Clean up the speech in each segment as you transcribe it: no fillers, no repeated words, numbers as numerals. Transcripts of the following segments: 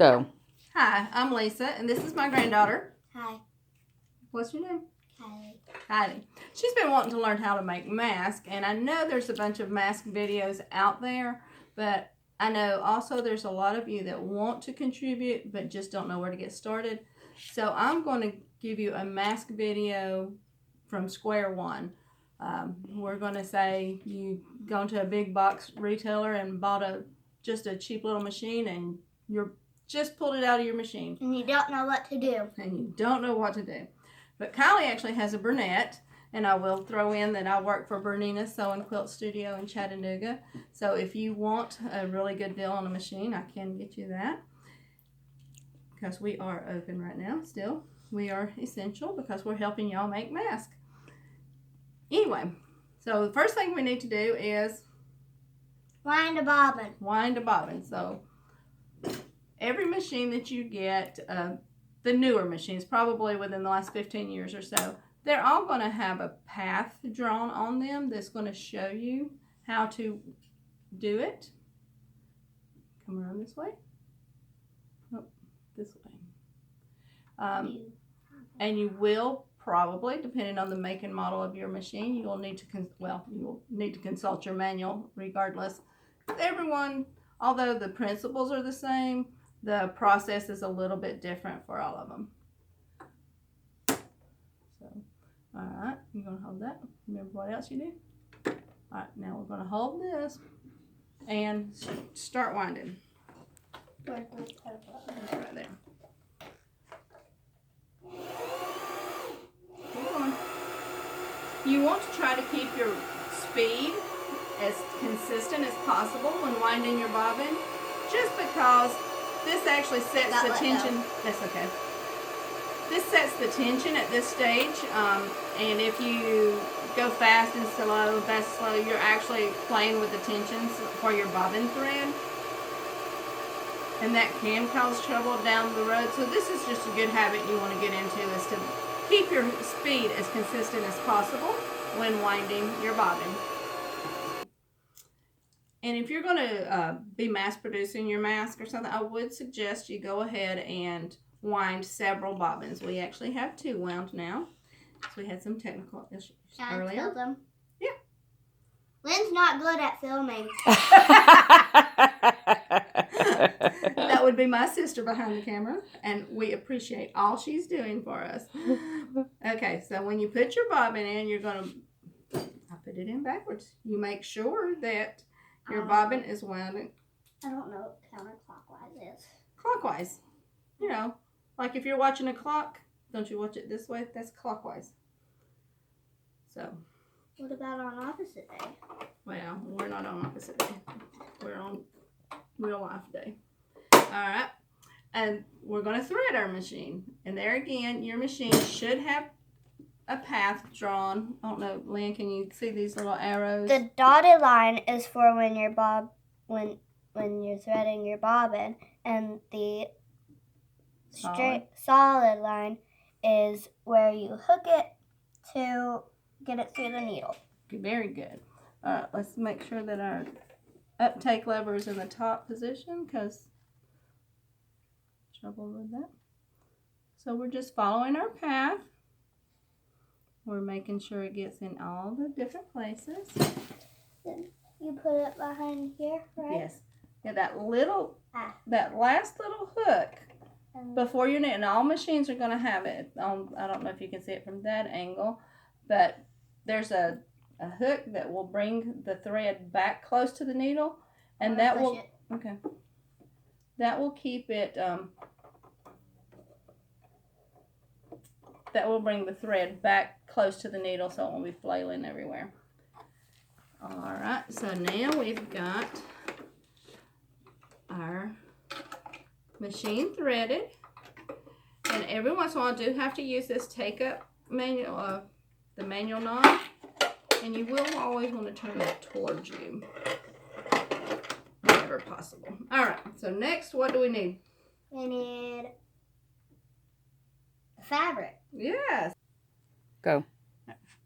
Go. Hi, I'm Lisa, and this is my granddaughter. Hi. What's your name? Kylie. Kylie. She's been wanting to learn how to make masks, and I know there's a bunch of mask videos out there, but I know also there's a lot of you that want to contribute but just don't know where to get started. So I'm going to give you a mask video from square one. We're going to say you go to a big box retailer and bought just a cheap little machine, and you're just pulled it out of your machine. And you don't know what to do. And you don't know what to do. But Kylie actually has a Burnett, and I will throw in that I work for Bernina Sew and Quilt Studio in Chattanooga. So if you want a really good deal on a machine, I can get you that. Because we are open right now still. We are essential because we're helping y'all make masks. Anyway, so the first thing we need to do is Wind a bobbin. wind a bobbin. So every machine that you get, the newer machines, probably within the last 15 years or so, they're all going to have a path drawn on them that's going to show you how to do it. Come around this way. Oh, this way. And you will probably, depending on the make and model of your machine, you will need to you will need to consult your manual regardless. Everyone, although the principles are the same, the process is a little bit different for all of them. So, all right, you're going to hold that. Remember what else you do? All right, now we're going to hold this and start winding. Right there. Keep going. You want to try to keep your speed as consistent as possible when winding your bobbin, just because this actually sets the tension. That's okay. This sets the tension at this stage, and if you go fast and slow, you're actually playing with the tensions for your bobbin thread, and that can cause trouble down the road. So this is just a good habit you want to get into, is to keep your speed as consistent as possible when winding your bobbin. And if you're going to be mass producing your mask or something, I would suggest you go ahead and wind several bobbins. We actually have 2 wound now. So we had some technical issues earlier. Can I film them? Yeah. Lynn's not good at filming. That would be my sister behind the camera, and we appreciate all she's doing for us. Okay, so when you put your bobbin in, you're going to, I put it in backwards. You make sure that your bobbin is wound I don't know what counterclockwise is. clockwise. You know, like if you're watching a clock, don't you watch it this way? That's clockwise. So. What about on opposite day? Well, we're not on opposite day. We're on real life day. All right. And we're going to thread our machine. And there again, your machine should have a path drawn. I don't know, Lynn, can you see these little arrows? The dotted line is for when you're when you're threading your bobbin, and the straight solid line is where you hook it to get it through the needle. Very good. All right, let's make sure that our uptake lever is in the top position, because trouble with that. So we're just following our path. We're making sure it gets in all the different places. Then you put it behind here, right? Yes. Yeah, that last little hook before your knit, and all machines are going to have it. I don't know if you can see it from that angle, but there's a hook that will bring the thread back close to the needle, and that will keep it. That will bring the thread back close to the needle, so it won't be flailing everywhere. All right, so now we've got our machine threaded, and every once in a while I do have to use this take-up manual, the manual knob, and you will always want to turn that towards you whenever possible. All right, so next, what do we need? We need fabric. Yes. Go.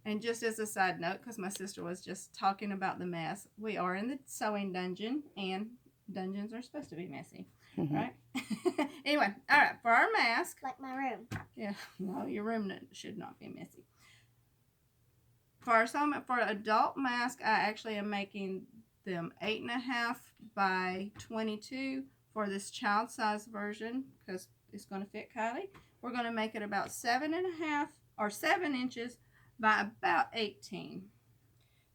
And just as a side note, because my sister was just talking about the mess, we are in the sewing dungeon, and dungeons are supposed to be messy, right? Anyway, all right, for our mask. Like my room. Yeah, well, your room should not be messy. For adult mask, I actually am making them 8.5 by 22 for this child size version because it's going to fit Kylie. We're going to make it about 7.5 or 7 inches by about 18.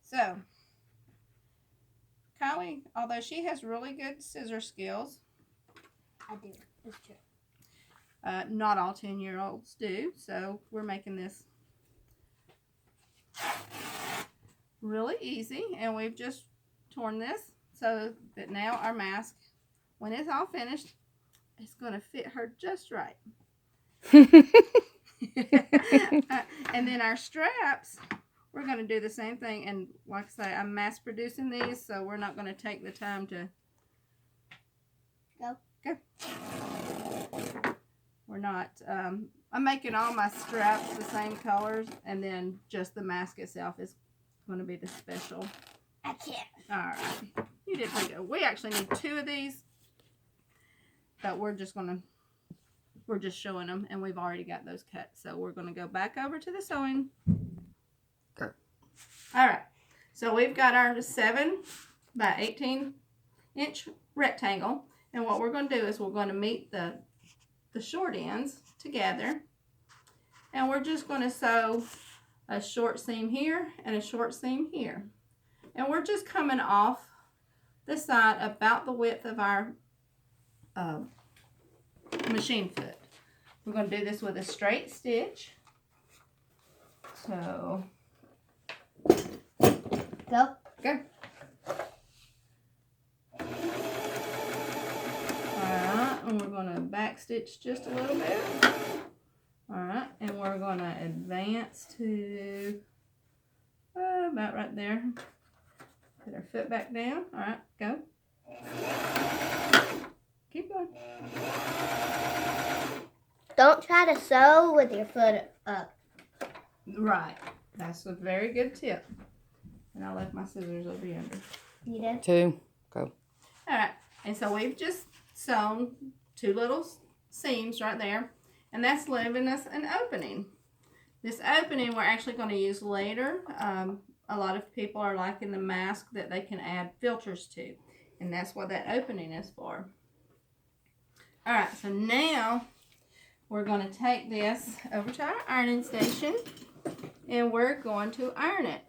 So, Kylie, although she has really good scissor skills, I do. It's true. not all 10-year-olds do. So we're making this really easy, and we've just torn this so that now our mask, when it's all finished, it's going to fit her just right. And then our straps, we're going to do the same thing, and like I say, I'm mass producing these, so we're not going to take the time to go. We're not I'm making all my straps the same colors, and then just the mask itself is going to be the special. I can't. All right, you did pretty good. We actually need 2 of these, but we're just showing them, and we've already got those cut. So we're going to go back over to the sewing. Okay. All right, so we've got our 7 by 18 inch rectangle, and what we're going to do is we're going to meet the short ends together, and we're just going to sew a short seam here and a short seam here, and we're just coming off the side about the width of our machine foot. We're going to do this with a straight stitch. So Go. go. Alright, and we're going to back stitch just a little bit. Alright, and we're going to advance to about right there. Put our foot back down. Alright, go. Keep going. Don't try to sew with your foot up. Right. That's a very good tip. And I left my scissors over yonder. You did? 2. Go. Alright, and so we've just sewn 2 little seams right there, and that's leaving us an opening. This opening we're actually going to use later. A lot of people are liking the mask that they can add filters to, and that's what that opening is for. Alright, so now we're going to take this over to our ironing station, and we're going to iron it.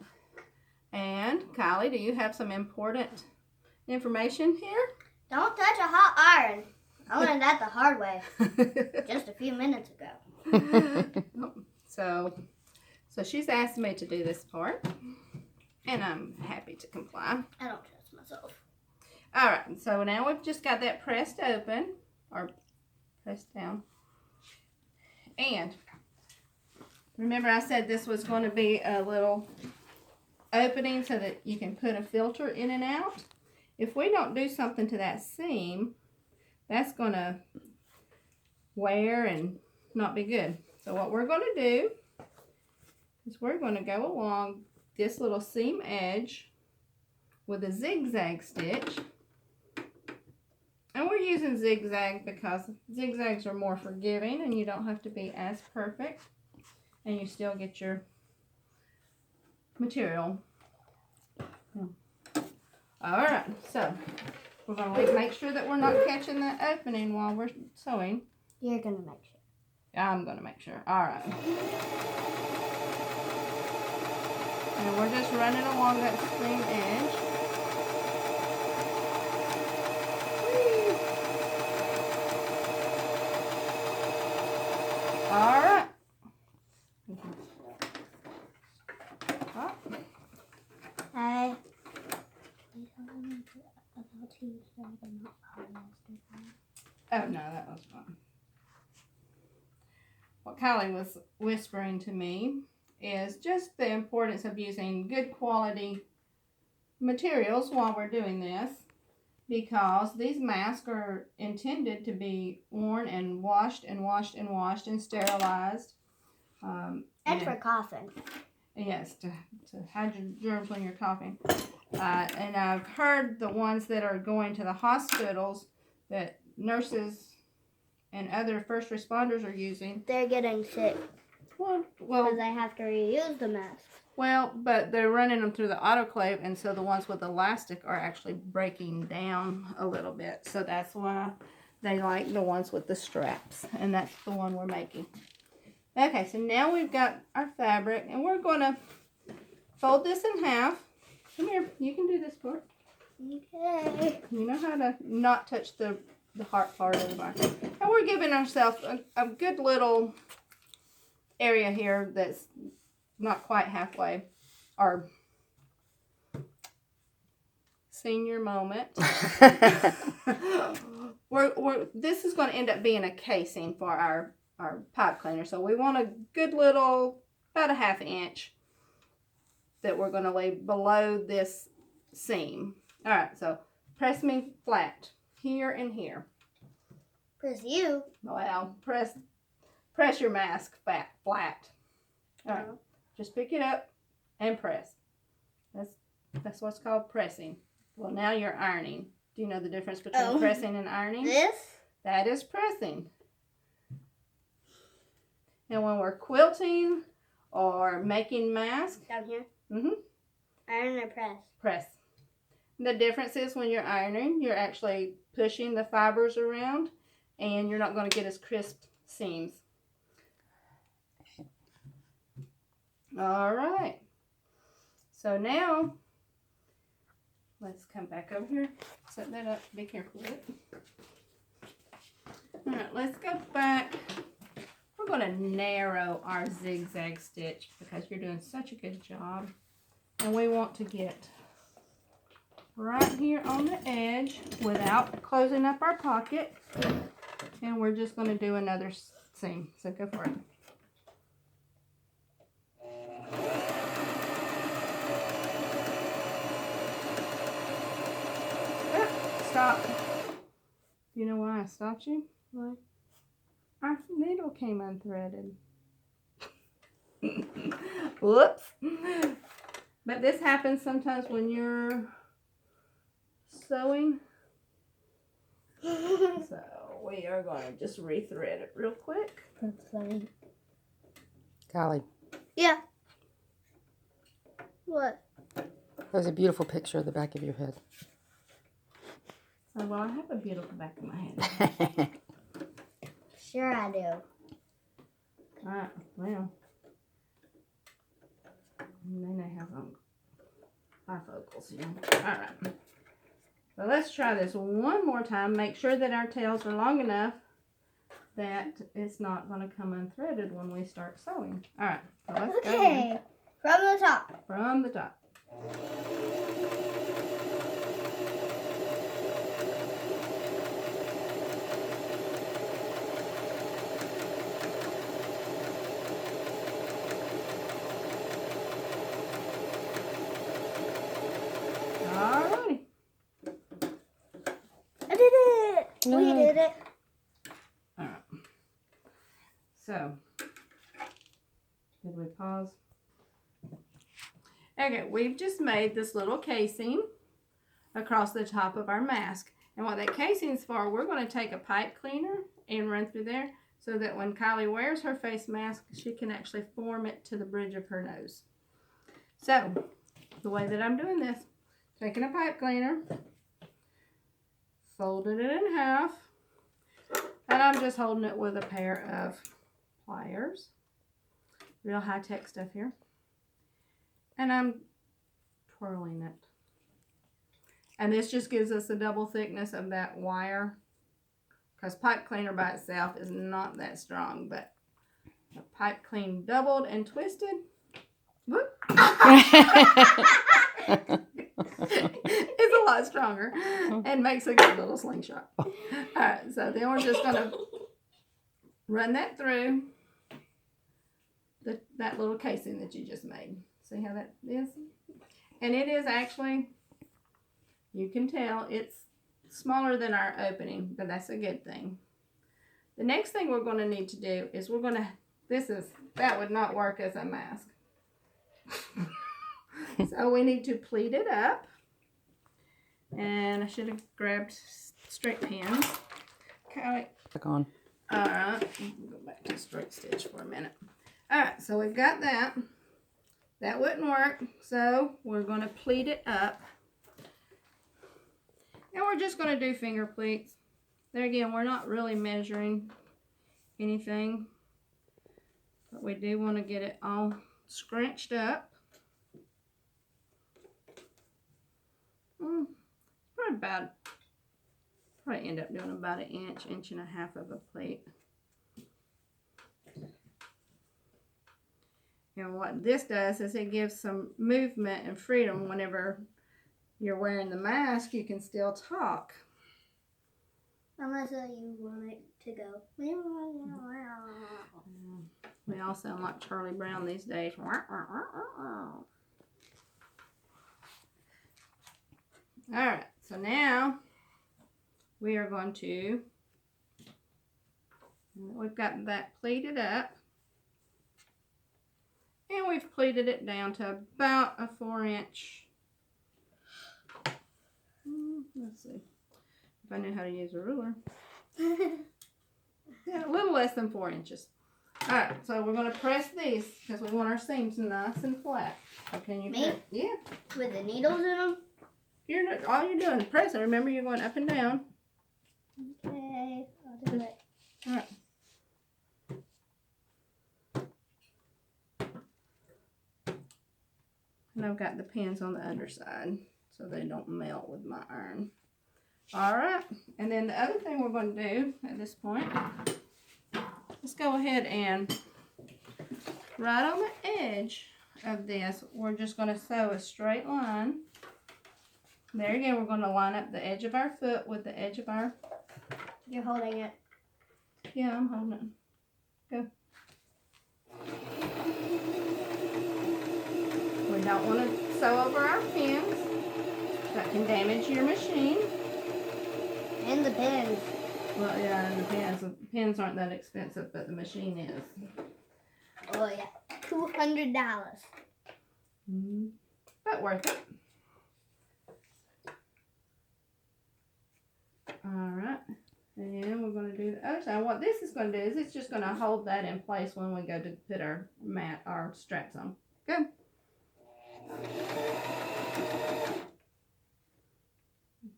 And Kylie, do you have some important information here? Don't touch a hot iron. I learned that the hard way just a few minutes ago. So she's asked me to do this part, and I'm happy to comply. I don't trust myself. All right, so now we've just got that pressed open, or pressed down. And remember I said this was going to be a little opening so that you can put a filter in and out. If we don't do something to that seam, that's going to wear and not be good. So what we're going to do is we're going to go along this little seam edge with a zigzag stitch. And we're using zigzag because zigzags are more forgiving and you don't have to be as perfect, and you still get your material. Alright, so we're going to make sure that we're not catching that opening while we're sewing. You're going to make sure. I'm going to make sure. Alright. And we're just running along that seam edge. Alright. Hi. Oh, no, that was fine. What Kylie was whispering to me is just the importance of using good quality materials while we're doing this, because these masks are intended to be worn and washed and washed and washed and sterilized. And for coughing. Yes, to hide your germs when you're coughing. And I've heard the ones that are going to the hospitals that nurses and other first responders are using. They're getting sick Well, because I have to reuse the mask. well, but they're running them through the autoclave, and so the ones with elastic are actually breaking down a little bit. So that's why they like the ones with the straps, and that's the one we're making. Okay, so now we've got our fabric, and we're going to fold this in half. Come here, you can do this part. Okay. You know how to not touch the heart part of the bar. And we're giving ourselves a good little area here that's not quite halfway. Our senior moment. This is going to end up being a casing for our pipe cleaner. So we want a good little, about a 1/2 inch that we're going to lay below this seam. All right, so press me flat here and here. Press you. Well, press your mask flat. All right, just pick it up and press. That's what's called pressing. Well, now you're ironing. Do you know the difference between pressing and ironing? This? That is pressing. And when we're quilting or making masks, Down here? mm-hmm, Iron or press? press. The difference is when you're ironing, you're actually pushing the fibers around and you're not going to get as crisp seams. All right. So now, let's come back over here. Set that up. Be careful with it. All right, let's go back. We're going to narrow our zigzag stitch because you're doing such a good job. And we want to get right here on the edge without closing up our pocket. And we're just going to do another seam. So go for it. Stop. Do you know why I stopped you? Why? Our needle came unthreaded. Whoops. But this happens sometimes when you're sewing. So we are going to just rethread it real quick. That's funny. Golly, Yeah. What? that was a beautiful picture of the back of your head. So, well, I have a beautiful back of my head. Sure I do. Alright, well. And then they have bifocals, you know. Alright. So let's try this one more time. Make sure that our tails are long enough that it's not going to come unthreaded when we start sewing. Alright, so let's go again. From the top. From the top. Alrighty. I did it. We did it. Alright. So, did we pause? Okay, we've just made this little casing across the top of our mask. And what that casing is for, we're going to take a pipe cleaner and run through there so that when Kylie wears her face mask, she can actually form it to the bridge of her nose. So, the way that I'm doing this, taking a pipe cleaner, folding it in half, and I'm just holding it with a pair of pliers. Real high-tech stuff here. And I'm twirling it. And this just gives us the double thickness of that wire. Because pipe cleaner by itself is not that strong. But a pipe clean doubled and twisted. Whoop. It's a lot stronger. And makes a good little slingshot. Alright, so then we're just going to run that through that little casing that you just made. See how that is? And it is actually, you can tell, it's smaller than our opening, but that's a good thing. The next thing we're going to need to do is we're going to, that would not work as a mask. So we need to pleat it up. And I should have grabbed straight pins. Okay. Back on. Alright, go back to straight stitch for a minute. Alright, so we've got that. That wouldn't work, so we're going to pleat it up. And we're just going to do finger pleats. There again, we're not really measuring anything, but we do want to get it all scrunched up. Probably end up doing about an inch, inch and a half of a pleat. And what this does is it gives some movement and freedom. Whenever you're wearing the mask, you can still talk. Unless you want it to go. We all sound like Charlie Brown these days. Alright, so now we are going to, we've got that pleated up. And we've pleated it down to about a 4-inch. Let's see if I knew how to use a ruler. Yeah, a little less than 4 inches. Alright, so we're going to press these because we want our seams nice and flat. So can you press? Yeah. With the needles in them? All you're doing is pressing. Remember, you're going up and down. Okay, I'll do it. Alright. And I've got the pins on the underside so they don't melt with my iron. Alright, and then the other thing we're going to do at this point, let's go ahead and right on the edge of this, we're just going to sew a straight line. There again, we're going to line up the edge of our foot with the edge of our... You're holding it. Yeah, I'm holding it. Go. We don't want to sew over our pins. That can damage your machine. And the pins. Well, yeah, and the pins aren't that expensive, but the machine is. Oh, yeah. $200. But worth it. Alright. And we're going to do the other side. What this is going to do is it's just going to hold that in place when we go to put our straps on. Good.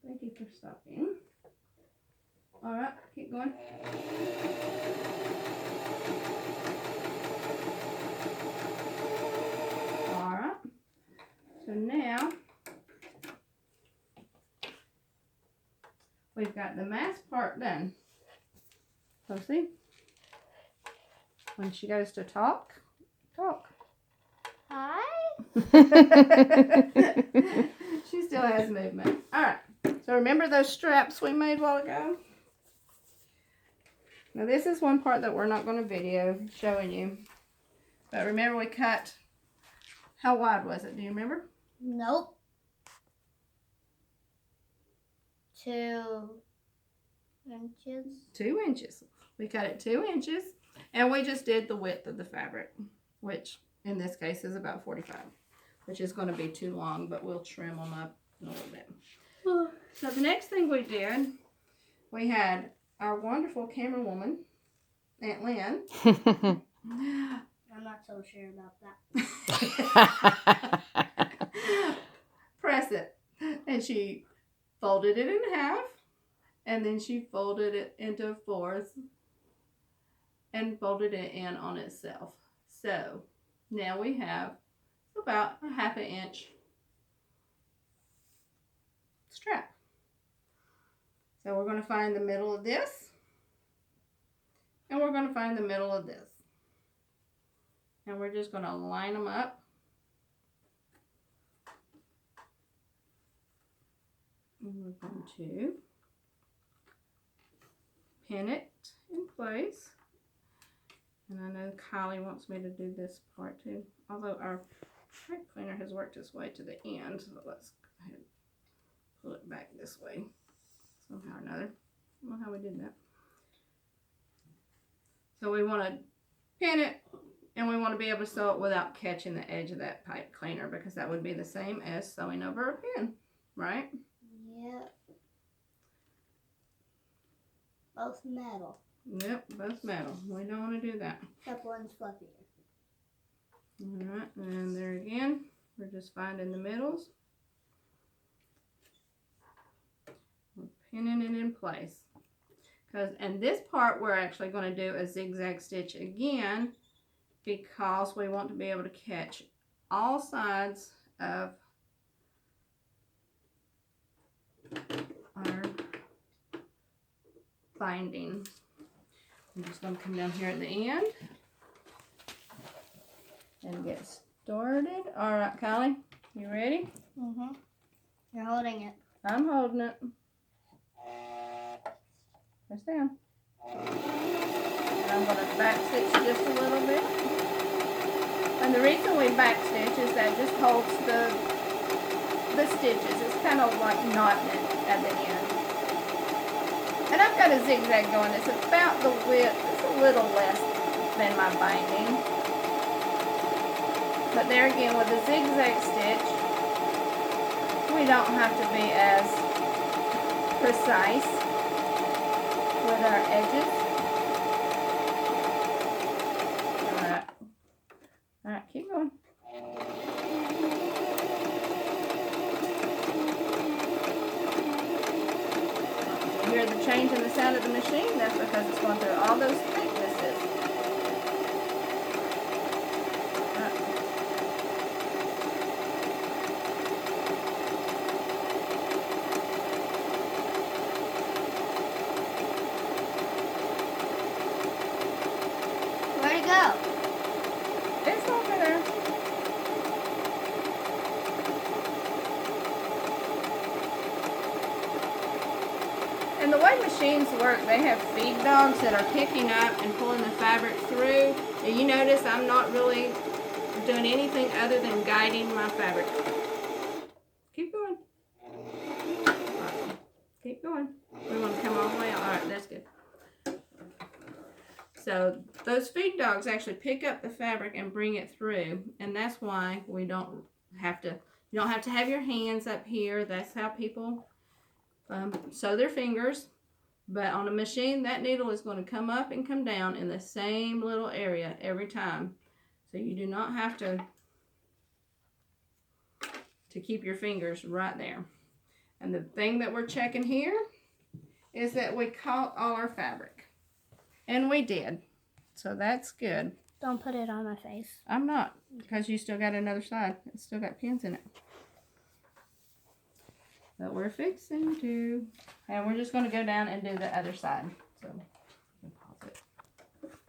Thank you for stopping. Alright, keep going. Alright. So now we've got the mask part done. So see? When she goes to talk. Hi. She still has movement. Alright. So remember those straps we made a while ago? Now this is one part that we're not going to video showing you. But remember we cut, how wide was it? Do you remember? Nope. 2 inches. 2 inches. We cut it 2 inches. And we just did the width of the fabric. Which in this case is about 45. Which is going to be too long. But we'll trim them up a little bit. So the next thing we did, we had our wonderful camera woman, Aunt Lynn. I'm not so sure about that. Press it. And she folded it in half. And then she folded it into 4s. And folded it in on itself. So now we have about a 1/2 inch strap. So we're going to find the middle of this. And we're going to find the middle of this. And we're just going to line them up. And we're going to pin it in place. And I know Kylie wants me to do this part too. Although our pipe cleaner has worked its way to the end. So let's go ahead and pull it back this way. Somehow or another. I don't know how we did that. So we want to pin it. And we want to be able to sew it without catching the edge of that pipe cleaner. Because that would be the same as sewing over a pin. Right? Yep. Both metal. Yep, both metal. We don't want to do that. Except one's fluffier. Alright, and there again, we're just finding the middles. We're pinning it in place. And this part we're actually going to do a zigzag stitch again because we want to be able to catch all sides of our binding. I'm just going to come down here at the end and get started. All right, Kylie, you ready? Mm-hmm. You're holding it. I'm holding it. Press down. And I'm going to back stitch just a little bit. And the reason we back stitch is that just holds the stitches. It's kind of like knotting it at the end. And I've got a zigzag going. It's about the width. It's a little less than my binding. But there again, with a zigzag stitch, we don't have to be as precise with our edges. Alright. Alright, keep going. You hear the change in the sound of the machine? That's because it's going through all those thicknesses. Where'd it go? It's over there. And the way machines work, they have feed dogs that are picking up and pulling the fabric through. And you notice I'm not really doing anything other than guiding my fabric. Keep going. Right. Keep going. We want to come all the way out. All right, that's good. So those feed dogs actually pick up the fabric and bring it through, and that's why we don't have to. You don't have to have your hands up here. That's how people sew their fingers. But on a machine, that needle is going to come up and come down in the same little area every time. So you do not have to keep your fingers right there. And the thing that we're checking here is that we caught all our fabric. And we did. So that's good. Don't put it on my face. I'm not, because you still got another side. It's still got pins in it. But we're fixing to. And we're just going to go down and do the other side. So, pause it.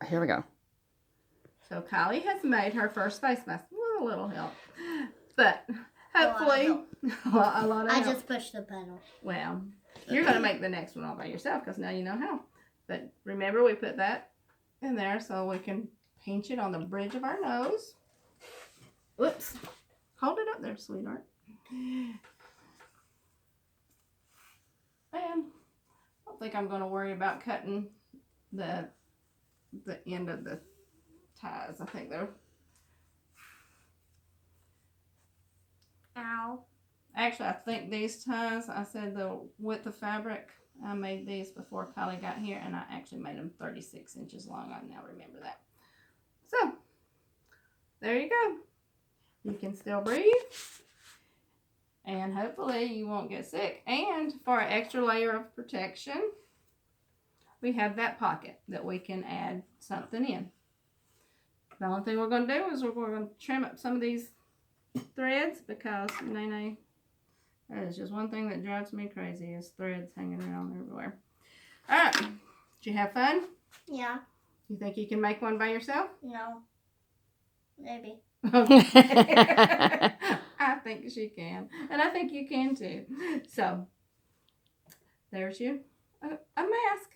Here we go. So Kylie has made her first face mask with a little help. But hopefully, a lot of help. just pushed the pedal. Well, you're going to make the next one all by yourself because now you know how. But remember, we put that in there so we can pinch it on the bridge of our nose. Whoops. Hold it up there, sweetheart. And I don't think I'm going to worry about cutting the end of the ties. I think they're... Ow. Actually, I think these ties, I said the width of fabric, I made these before Kylie got here, and I actually made them 36 inches long. I now remember that. So, there you go. You can still breathe, and hopefully you won't get sick. And for an extra layer of protection, we have that pocket that we can add something in. The only thing we're going to do is we're going to trim up some of these threads because Nene, that is just one thing that drives me crazy is threads hanging around everywhere. All right. Did you have fun? Yeah. You think you can make one by yourself? No. Maybe. Okay. I think she can. And I think you can too. So, there's you. A mask.